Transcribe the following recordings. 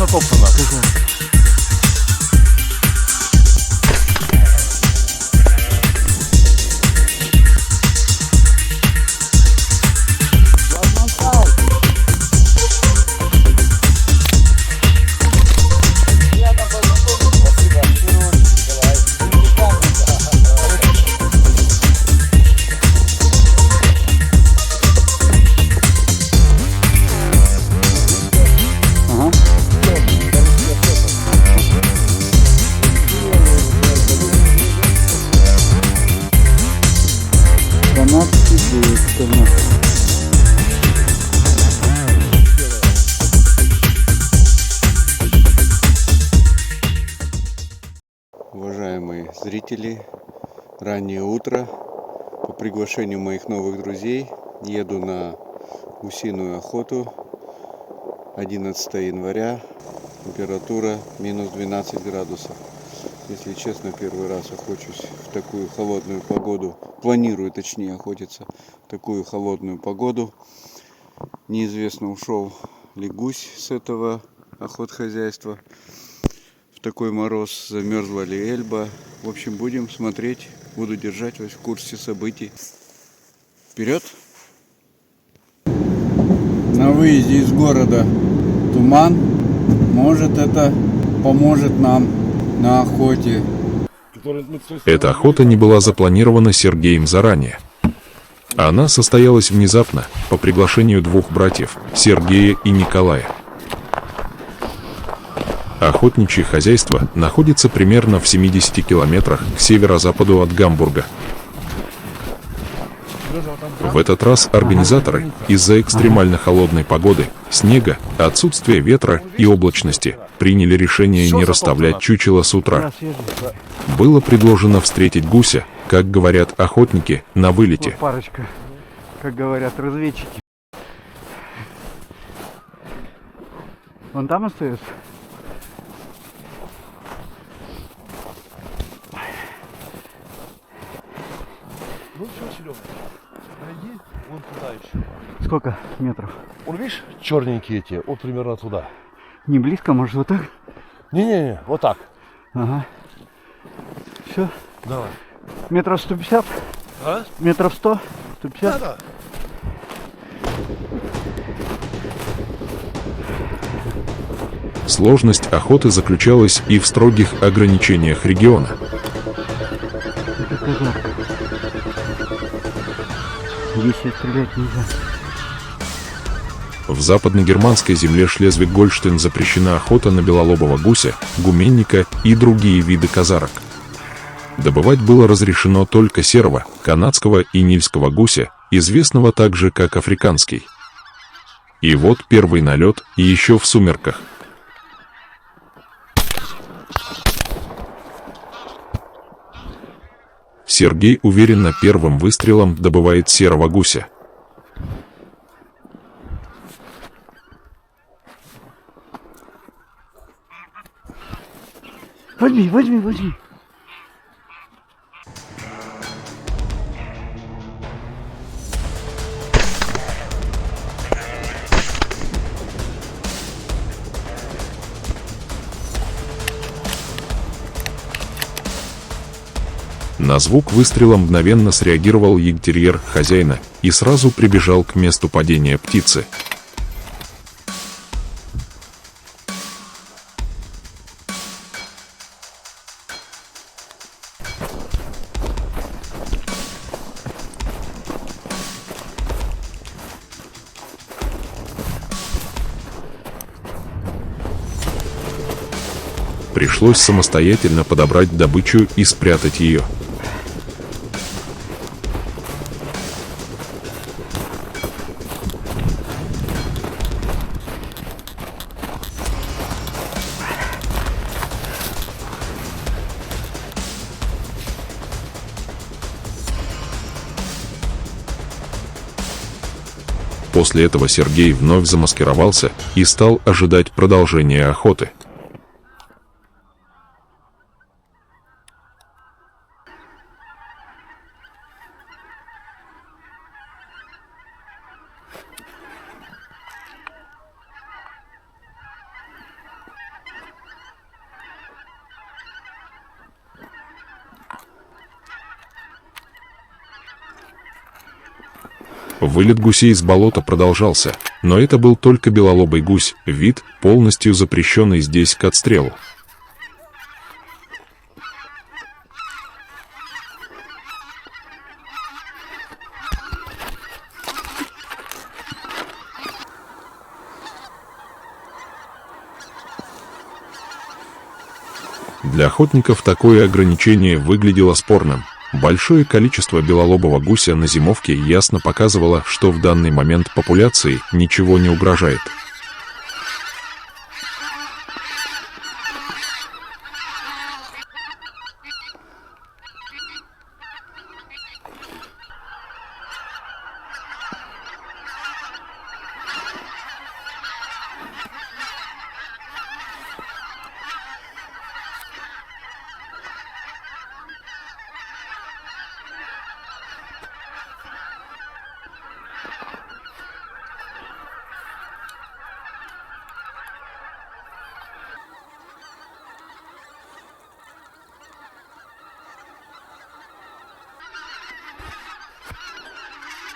накоптана. Уважаемые зрители, раннее утро. По приглашению моих новых друзей еду на гусиную охоту. 11 января, температура минус 12 градусов. Если честно, первый раз охочусь в такую холодную погоду. Планирую, точнее, охотиться в такую холодную погоду. Неизвестно, ушел ли гусь с этого охотхозяйства. В такой мороз замерзла ли Эльба. В общем, будем смотреть, буду держать вас в курсе событий. Вперед! На выезде из города туман. Может, это поможет нам на охоте. Эта охота не была запланирована Сергеем заранее. Она состоялась внезапно, по приглашению двух братьев, Сергея и Николая. Охотничье хозяйство находится примерно в 70 километрах к северо-западу от Гамбурга. В этот раз организаторы из-за экстремально холодной погоды, снега, отсутствия ветра и облачности приняли решение не расставлять чучело с утра. Было предложено встретить гуся, как говорят охотники, на вылете. Вот парочка, как говорят разведчики. Он там остается? Ну все, Серега, пройди вон туда еще. Сколько метров? Он, видишь, черненькие эти, вот примерно туда. Не близко, может вот так? Не-не-не, вот так. Ага. Все. Давай. Метров 150? А? Метров 100? 150? Да. Сложность охоты заключалась и в строгих ограничениях региона. Это жарко. Здесь стрелять нельзя. В западногерманской земле Шлезвиг-Гольштейн запрещена охота на белолобого гуся, гуменника и другие виды казарок. Добывать было разрешено только серого, канадского и нильского гуся, известного также как африканский. И вот первый налет еще в сумерках. Сергей уверенно первым выстрелом добывает серого гуся. Возьми. На звук выстрела мгновенно среагировал ягдерьер хозяина и сразу прибежал к месту падения птицы. Пришлось самостоятельно подобрать добычу и спрятать ее. После этого Сергей вновь замаскировался и стал ожидать продолжения охоты. Вылет гусей с болота продолжался, но это был только белолобый гусь, вид, полностью запрещенный здесь к отстрелу. Для охотников такое ограничение выглядело спорным. Большое количество белолобого гуся на зимовке ясно показывало, что в данный момент популяции ничего не угрожает.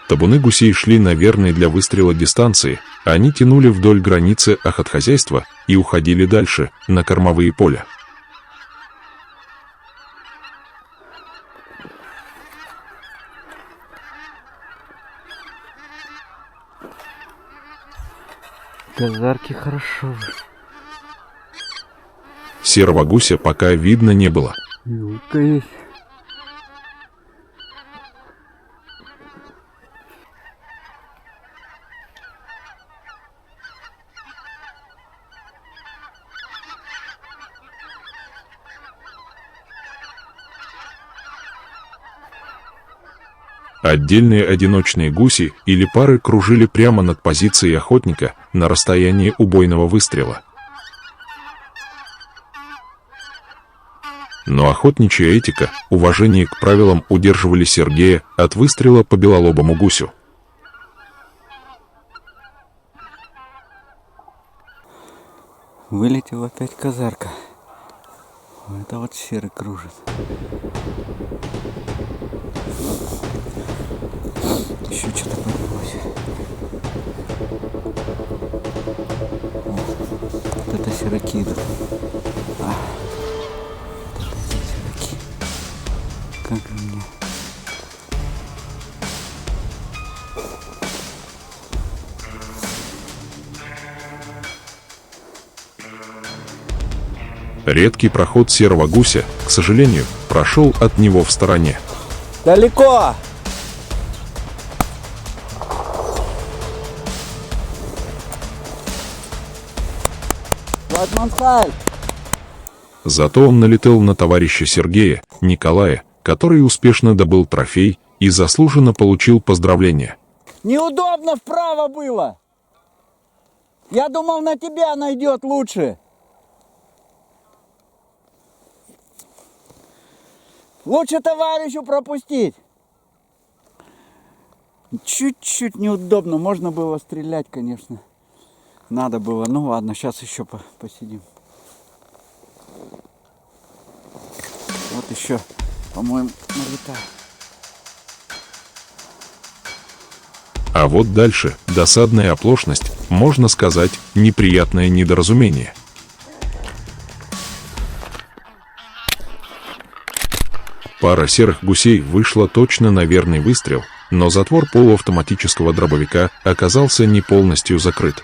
Табуны гусей шли на верной для выстрела дистанции, они тянули вдоль границы охотхозяйства и уходили дальше, на кормовые поля. Казарки хорошо. Серого гуся пока видно не было. Юлка есть. Отдельные одиночные гуси или пары кружили прямо над позицией охотника на расстоянии убойного выстрела. Но охотничья этика, уважение к правилам удерживали Сергея от выстрела по белолобому гусю. Вылетела опять казарка. Это вот серый кружит. Еще что-то поднялось. Вот это сераки идут. Вот это сераки. Как же мне. Редкий проход серого гуся, к сожалению, прошел от него в стороне. Далеко! Зато он налетел на товарища Сергея, Николая, который успешно добыл трофей и заслуженно получил поздравления. Неудобно вправо было. Я думал, на тебя найдет лучше. Лучше товарищу пропустить. Чуть-чуть неудобно. Можно было стрелять, конечно. Надо было. Ну ладно, сейчас еще посидим. Вот еще, по-моему, налетал. А вот дальше досадная оплошность, можно сказать, неприятное недоразумение. Пара серых гусей вышла точно на верный выстрел, но затвор полуавтоматического дробовика оказался не полностью закрыт.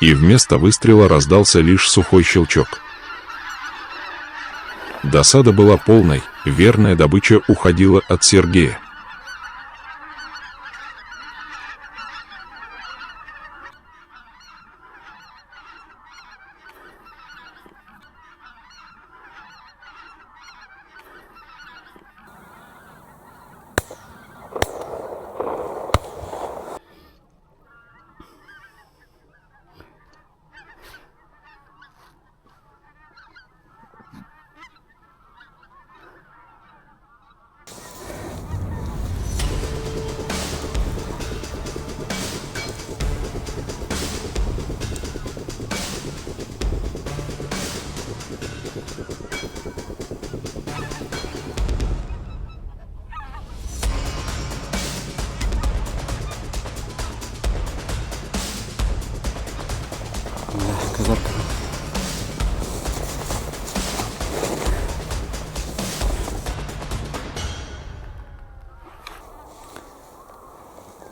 И вместо выстрела раздался лишь сухой щелчок. Досада была полной, верная добыча уходила от Сергея.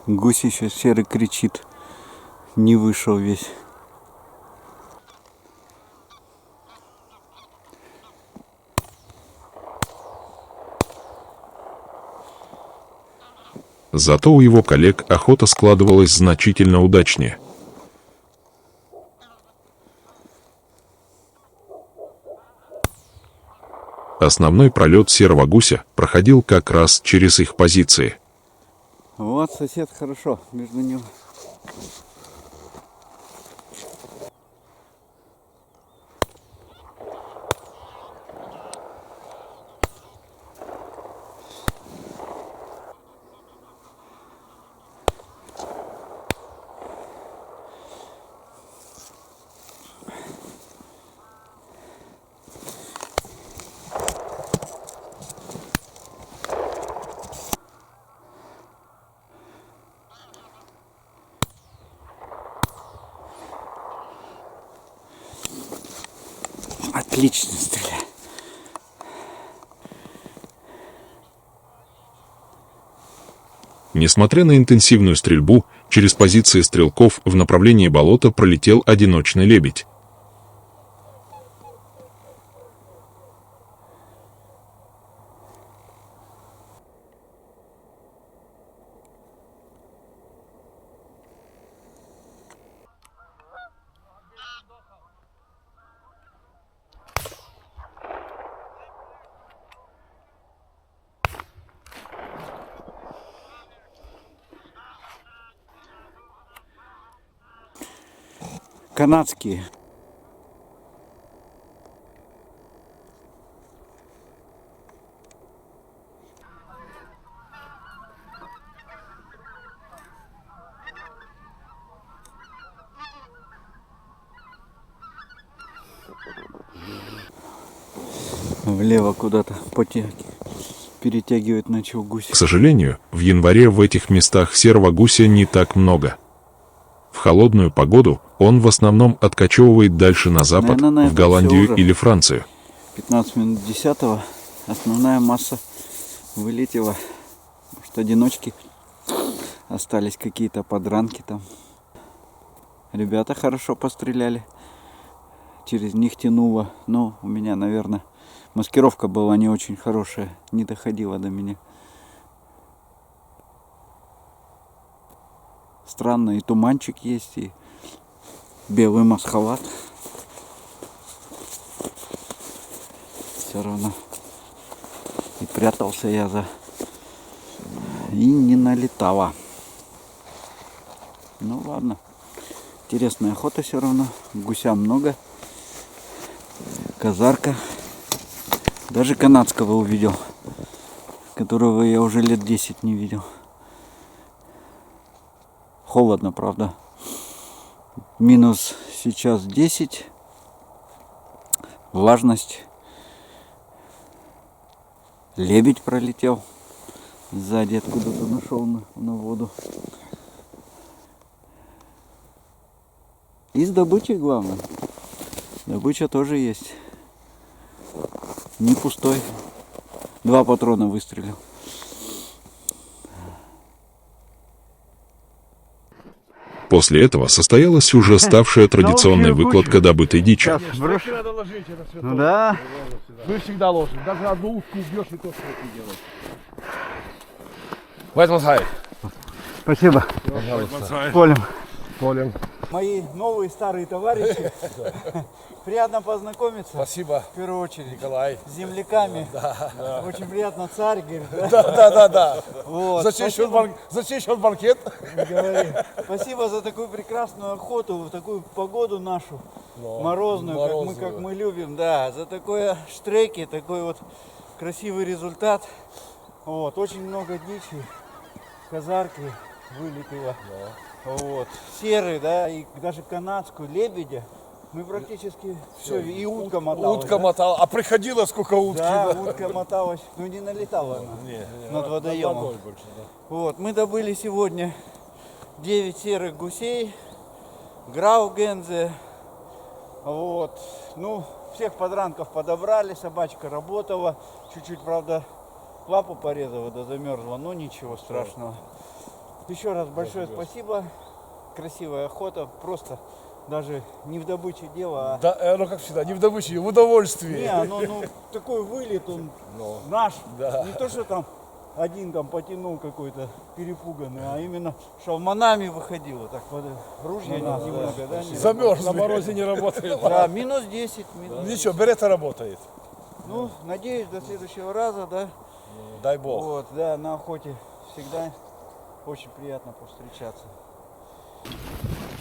Гусь еще серый кричит. Не вышел весь. Зато у его коллег охота складывалась значительно удачнее. Основной пролет серого гуся проходил как раз через их позиции. Вот сосед хорошо между ним. Отлично стреляет. Несмотря на интенсивную стрельбу, через позиции стрелков в направлении болота пролетел одиночный лебедь. Канадские. Влево куда-то перетягивает начал гусь. К сожалению, в январе в этих местах серого гуся не так много. В холодную погоду он в основном откачевывает дальше на запад, Наверное, в Голландию всё уже. или Францию. 15 минут 10-го. Основная масса вылетела. Может, одиночки остались, какие-то подранки там. Ребята хорошо постреляли. Через них тянуло. Но у меня, наверное, маскировка была не очень хорошая. Не доходила до меня. Странно, и туманчик есть, и белый масхалат. Все равно. И прятался я за... И не налетало. Ну ладно. Интересная охота все равно. Гуся много. Казарка. Даже канадского увидел. Которого я уже лет 10 не видел. Холодно, правда. Минус сейчас 10. Влажность. Лебедь пролетел. Сзади откуда-то нашел на воду. И с добычей главное. Добыча тоже есть. Не пустой. 2 патрона выстрелил. После этого состоялась уже ставшая традиционной выкладка добытой дичи. Брошки надо ложить, это святое. Ну да. Мы всегда ложим. Даже одну утку убьешь, и то что не делаешь. Вайтмансхай. Спасибо. Пожалуйста. Полем. Полем. Мои новые старые товарищи. Приятно познакомиться. Спасибо. В первую очередь. Николай. С земляками. Очень приятно, царь, говорит. Да. Вот. Зачищен банкет. Говори. Спасибо за такую прекрасную охоту, в такую погоду нашу. Морозную, как мы любим. Да, за такое штреки, такой вот красивый результат. Вот. Очень много дичи. Казарки вылетело. Вот. Серый, да, и даже канадскую, лебедя. Мы практически все, и утка моталась. Утка мотала. А приходило сколько утки? Да, утка моталась, но не налетала она над водоемом. Вот, мы добыли сегодня 9 серых гусей, граугензе. Вот, ну, всех подранков подобрали, собачка работала. Чуть-чуть, правда, лапу порезала, да замерзла, но ничего страшного. Еще раз большое спасибо. Красивая охота. Просто даже не в добыче дело, а... Да, оно как всегда, не в добыче, в удовольствии. Не, ну такой вылет, он наш. Да. Не то, что там один там потянул какой-то перепуганный, а именно шалманами выходило. Так, под ружья немного, да? не Замерз, на морозе не работает. Да, минус 10. Минус. Ничего, берета работает. Ну, надеюсь, до следующего раза, да? Дай бог. Вот, да, на охоте всегда очень приятно повстречаться.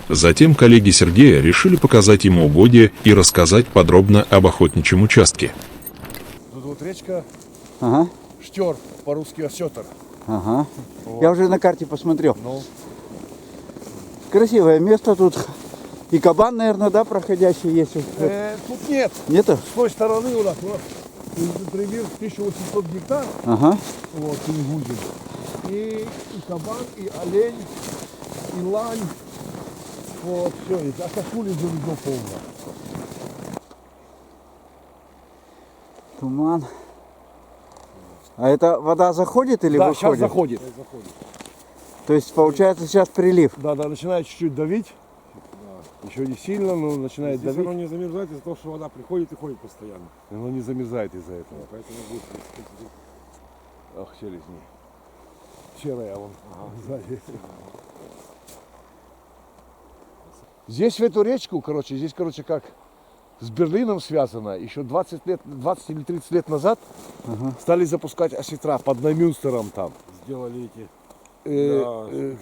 Затем коллеги Сергея решили показать ему угодья и рассказать подробно об охотничьем участке. Тут вот речка Ага, Штер, по-русски осетр. ага. Я уже на карте посмотрел. Ну, Красивое место тут. И кабан, наверное, да, проходящий есть. тут нет. Нету? С той стороны у нас примерно 1800 гектар. Ага. Вот, Ингузин. И кабан, и олень, и лань. Вот, все, а косули завезло полно. Туман. А это вода заходит или Да, выходит? сейчас заходит. То есть получается сейчас прилив. Да, начинает чуть-чуть давить. Еще не сильно, но начинает Здесь давить. оно не замерзает из-за того, что вода приходит и ходит постоянно. Оно не замерзает из-за этого. Поэтому будет... Ах, челюзни. Серая вон сзади. Здесь в эту речку, здесь, как с Берлином связано. Еще 20 или 30 лет назад стали запускать осетра под Наймюнстером там. Сделали эти...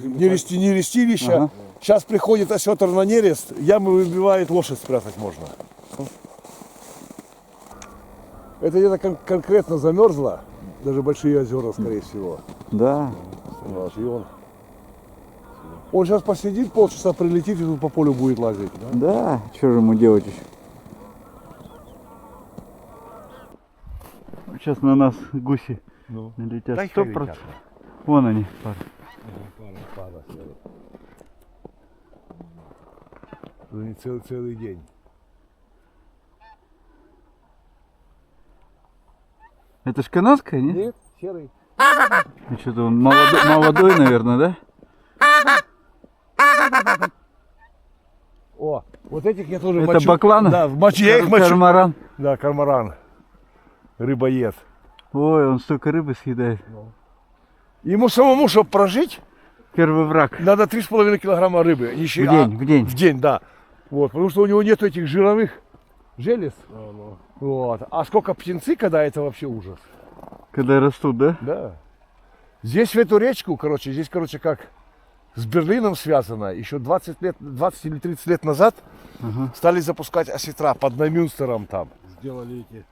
Нерестилища. Ага. Сейчас приходит осетр на нерест, ямы выбивает, лошадь спрятать можно. Это где-то конкретно замерзло, даже большие озера, скорее всего. Да. Вот, и он сейчас посидит, полчаса прилетит и тут по полю будет лазить. Да? Да, что же ему делать еще? Сейчас на нас гуси налетят. Да их 100%. летят. Вон они, пара. Пара. Не целый день. Это ж канадская, нет? Нет, серый. И что-то он молодой, наверное, да? О, вот этих я тоже Это мочу. баклана? Да, я их мочу. Корморан. Да, корморан. Рыбоед. Ой, он столько рыбы съедает. Ему самому, чтобы прожить, Первый враг. надо 3,5 килограмма рыбы. В день. В день, да. Вот, потому что у него нет этих жировых желез. Вот. А сколько птенцы, когда это вообще ужас. Когда растут, да? Да. Здесь в эту речку, здесь, как с Берлином связано. Еще 20 или 30 лет назад стали запускать осетра под Наймюнстером там. Сделали эти...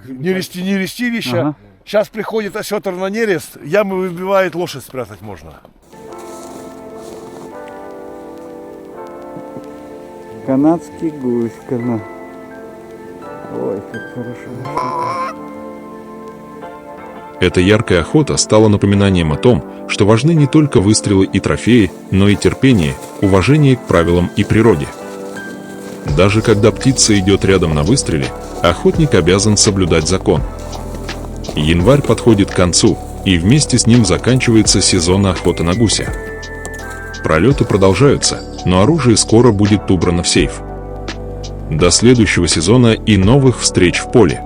Нерестилища. Ага. Сейчас приходит осетр на нерест, ямы выбивает, лошадь спрятать можно. Канадский гусь, Ой, как хорошо. Эта яркая охота стала напоминанием о том, что важны не только выстрелы и трофеи, но и терпение, уважение к правилам и природе. Даже когда птица идет рядом на выстреле, охотник обязан соблюдать закон. Январь подходит к концу, и вместе с ним заканчивается сезон охоты на гуся. Пролеты продолжаются, но оружие скоро будет убрано в сейф. До следующего сезона и новых встреч в поле.